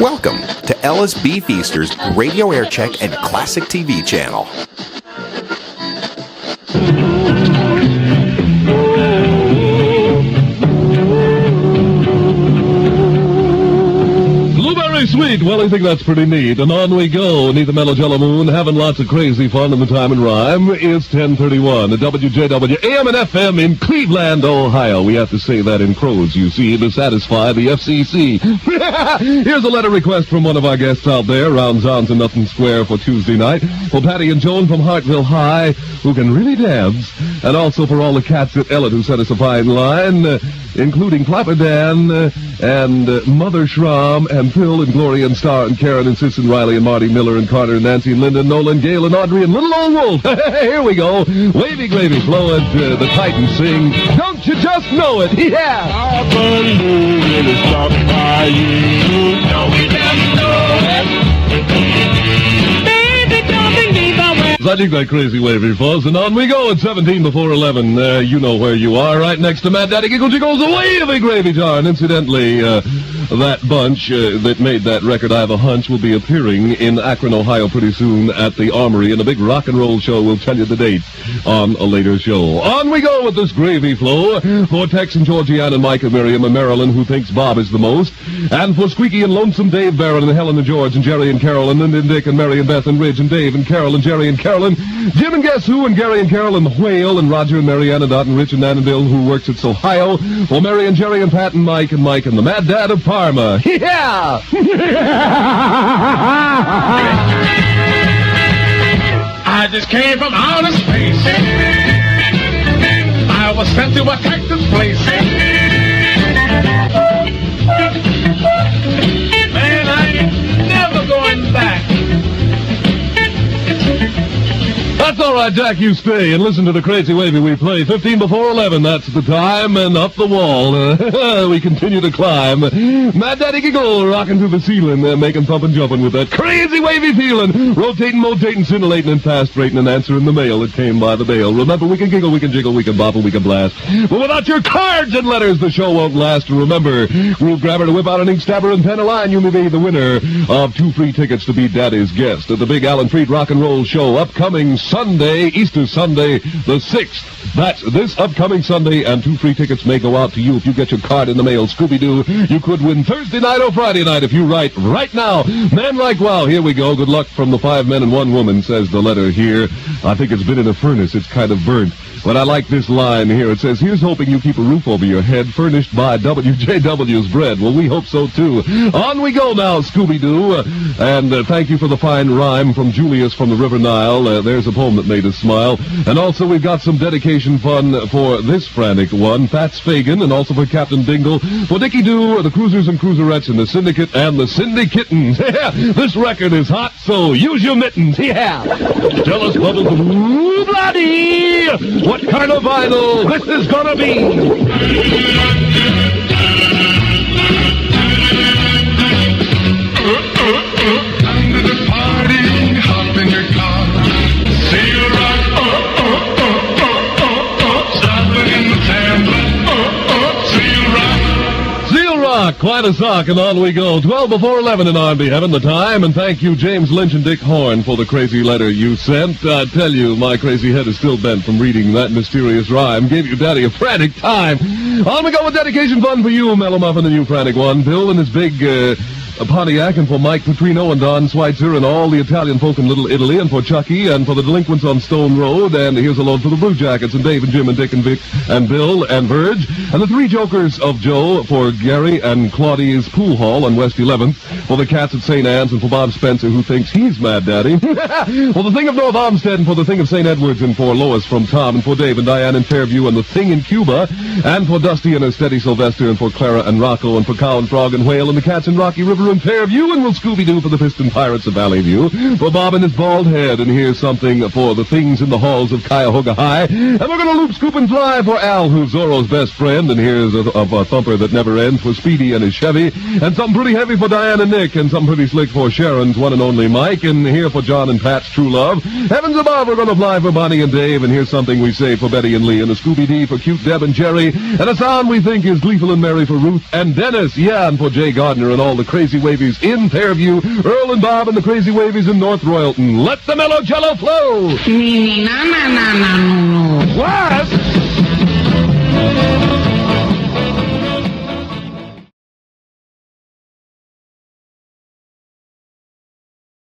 Welcome to LSB Feaster's Radio Air Check and Classic TV channel. Sweet. Well, I think that's pretty neat. And on we go. Neath the mellow jello moon, having lots of crazy fun in the time and rhyme. It's 10:31 at WJW AM and FM in Cleveland, Ohio. We have to say that in crow's, you see, to satisfy the FCC. Here's a letter request from one of our guests out there, around Johnson Nothing Square for Tuesday night. For Patty and Joan from Hartville High, who can really dance. And also for all the cats at Ellett who sent us a fine line, including Flapper Dan and Mother Schramm and Phil and Gloria and Star and Karen and Sis and Riley and Marty Miller and Carter and Nancy and Linda and Nolan, Gail and Audrey and Little Old Wolf. Here we go. Wavy gravy, flow it. The Titans sing. Don't you just know it? Yeah. Our balloon is stopped by you. Don't we just know it? Baby, don't believe I will. I think that crazy wavy fuzz, and on we go at 17 before 11. You know where you are, right next to Mad Daddy Giggle Jiggles, the wavy gravy jar. And incidentally, that bunch that made that record, I Have a Hunch, will be appearing in Akron, Ohio pretty soon at the Armory, and a big rock and roll show. We'll tell you the date on a later show. On we go with this gravy flow for Tex and Georgianne and Mike and Miriam and Marilyn, who thinks Bob is the most, and for Squeaky and Lonesome Dave Barron and Helen and George and Jerry and Carol and Linda and Dick and Mary and Beth and Ridge and Dave and Carol and Jerry and Carolyn, Jim and Guess Who and Gary and Carol and the Whale and Roger and Marianne and Dot and Rich and Nan and Bill, who works at Ohio, for Mary and Jerry and Pat and Mike and the Mad Dad of Parma. Yeah! I just came from outer space. I was sent to a cactus place. Man, I ain't never going back. That's all right, Jack, you stay and listen to the crazy wavy we play. 15 before 11, that's the time, and up the wall. We continue to climb. Mad Daddy Giggle rocking to the ceiling, making thumping jumping with that crazy wavy feeling. Rotating, motating, scintillating, and fast rating and answering the mail that came by the bail. Remember, we can giggle, we can jiggle, we can bopple, we can blast. But without your cards and letters, the show won't last. And remember, groove grabber to whip out an ink stabber and pen a line. You may be the winner of 2 free tickets to be Daddy's guest at the Big Alan Freed Rock and Roll Show, upcoming Sunday, Easter Sunday, the 6th. That's this upcoming Sunday, and 2 free tickets may go out to you if you get your card in the mail. Scooby-Doo, you could win Thursday night or Friday night if you write right now. Man like wow, here we go. Good luck from the 5 men and 1 woman, says the letter here. I think it's been in a furnace. It's kind of burnt. But I like this line here. It says, here's hoping you keep a roof over your head, furnished by WJW's Bread. Well, we hope so, too. On we go now, Scooby-Doo. And thank you for the fine rhyme from Julius from the River Nile. There's a poem that made us smile. And also, we've got some dedication fun for this frantic one, Fats Fagan, and also for Captain Dingle, for Dickie Doo, the Cruisers and Cruiserettes, and the Syndicate, and the Syndikittens. Yeah, this record is hot, so use your mittens. Yeah. Jealous Bubbles, ooh, bloody! What kind of vinyl this is gonna be? Under the party, hop in your car. See you rock, stop it in the Tampa, see you rock. Seal Rock, quite a sock, and on we go. 12 before 11 in R&B Heaven, the time, and thank you, James Lynch and Dick Horn, for the crazy letter you sent. I tell you, my crazy head is still bent from reading that mysterious rhyme. Gave you Daddy a frantic time. On we go with dedication fun for you, Mellow Muffin, the new frantic one. Bill and his big, Pontiac, and for Mike Petrino and Don Schweitzer and all the Italian folk in Little Italy, and for Chucky, and for the delinquents on Stone Road, and here's a load for the Blue Jackets, and Dave and Jim and Dick and Vic and Bill and Verge, and the 3 Jokers of Joe, for Gary and Claudia's Pool Hall on West 11th, for the Cats at St. Anne's, and for Bob Spencer, who thinks he's Mad Daddy, for the Thing of North Olmsted, and for the Thing of St. Edwards, and for Lois from Tom, and for Dave and Diane in Fairview, and the Thing in Cuba, and for Dusty and her Steady Sylvester, and for Clara and Rocco, and for Cow and Frog and Whale, and the Cats in Rocky River and Fairview, and we'll Scooby-Doo for the Piston Pirates of Valley View, for Bob and his bald head, and here's something for the Things in the Halls of Cuyahoga High, and we're going to loop, scoop, and fly for Al, who's Zorro's best friend, and here's a thumper that never ends for Speedy and his Chevy, and something pretty heavy for Diane and Nick, and something pretty slick for Sharon's one and only Mike, and here for John and Pat's true love. Heavens above, we're going to fly for Bonnie and Dave, and here's something we say for Betty and Lee, and a Scooby-Dee for Cute Deb and Jerry, and a sound we think is gleeful and merry for Ruth and Dennis, yeah, and for Jay Gardner and all the crazy Wavies in Fairview, Earl and Bob and the Crazy Wavies in North Royalton. Let the mellow jello flow! Na na na na no no. Class!